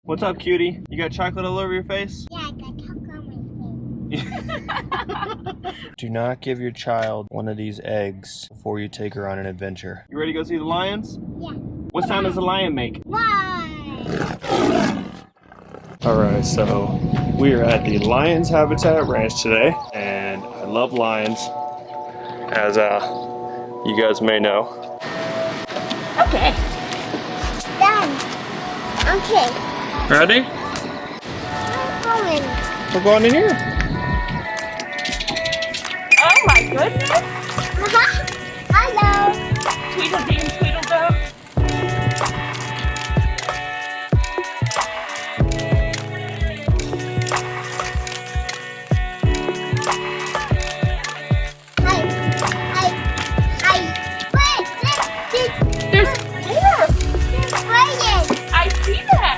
What's up, cutie? You got chocolate all over your face? Yeah, I got chocolate on my face. Do not give your child one of these eggs before you take her on an adventure. You ready to go see the lions? Yeah. What sound does a lion make? Why? Alright, so we are at the Lions Habitat Ranch today, and I love lions, as you guys may know. Okay. Done. Okay. Ready? I'm going. We're going in here. Oh my goodness! Hello. Tweedledee and Tweedledum. There's more! I see that!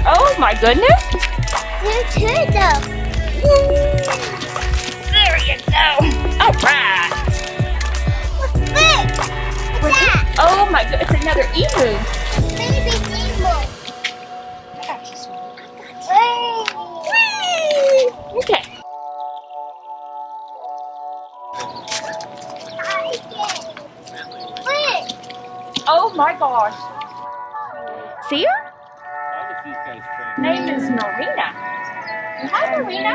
Oh my goodness! There you go! Alright! Oh my goodness, it's another emu! Okay. Oh my gosh. See her? Name is Marina. Hi, Marina.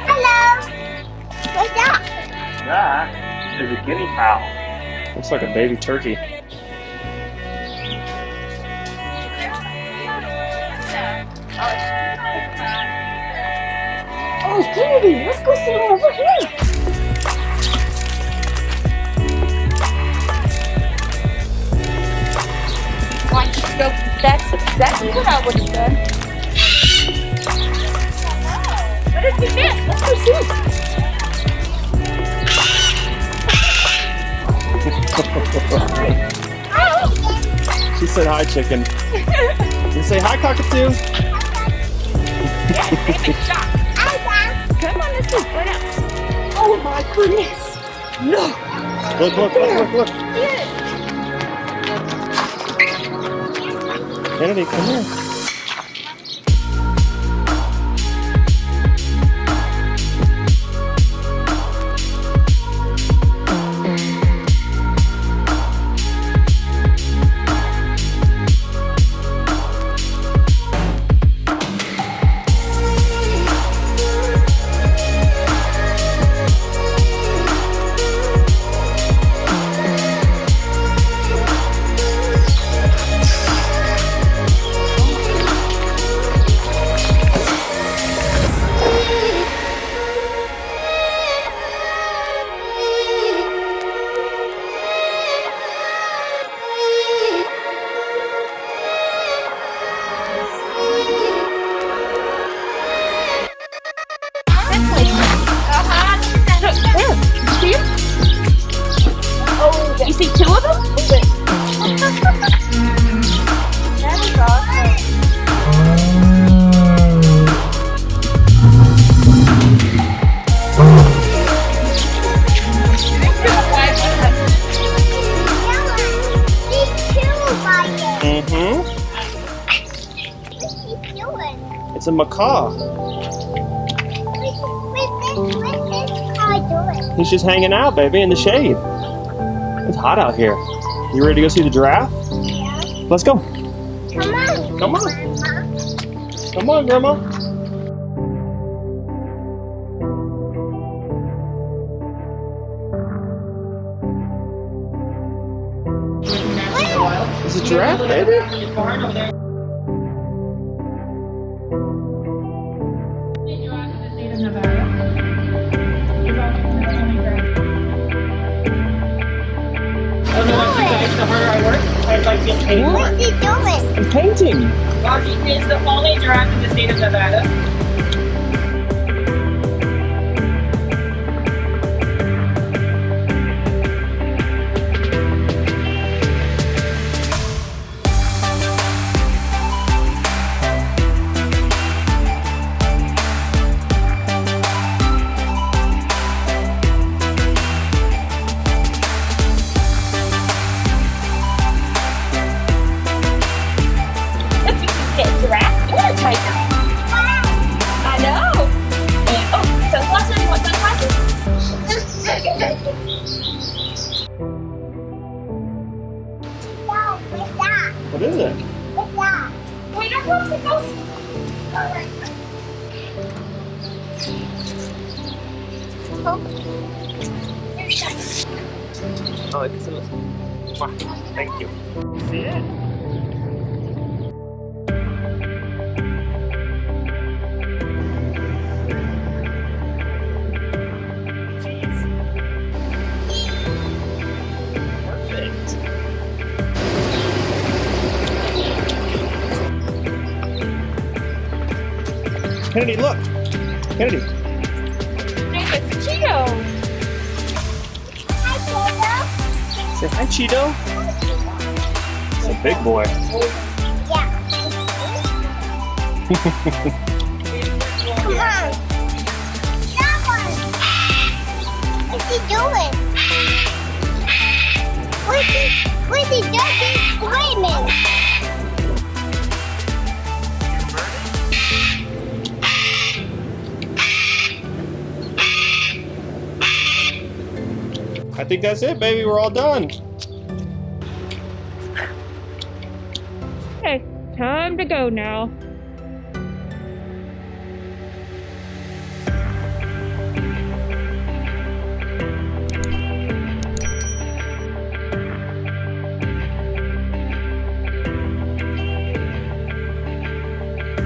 Hello. What's up? That is a guinea fowl. Looks like a baby turkey. Oh, Kennedy, let's go see her over here. Like, go, that's exactly what I would have done. What did we miss? Let's go see. She said hi, chicken. You say hi, cockatoo. Yeah, take a shot. Come on, let's see. What else? Oh my goodness. Look. Look. Kennedy, come here. You see two of them? That is awesome. It's a macaw. He's just hanging out, baby, in the shade. It's hot out here. You ready to go see the giraffe? Yeah. Let's go. Come on. Come on. Grandma. Come on, Grandma. It's a giraffe, baby. The harder I work, I'd like to get paid more. What's he doing? I'm painting. Ozzie is the only giraffe in the state of Nevada. What's that? What is it? What's that? Wait, don't close it, close it. All right. Oh. Here's that. Oh, it's a Thank you. See it? Perfect. Kennedy, look! Kennedy! It's Cheeto. Hi, Papa. Say hi, Cheeto! It's a big boy. Yeah. Come on. That one. What's he doing? What's he doing? He's screaming. I think that's it, baby. We're all done. Okay, time to go now.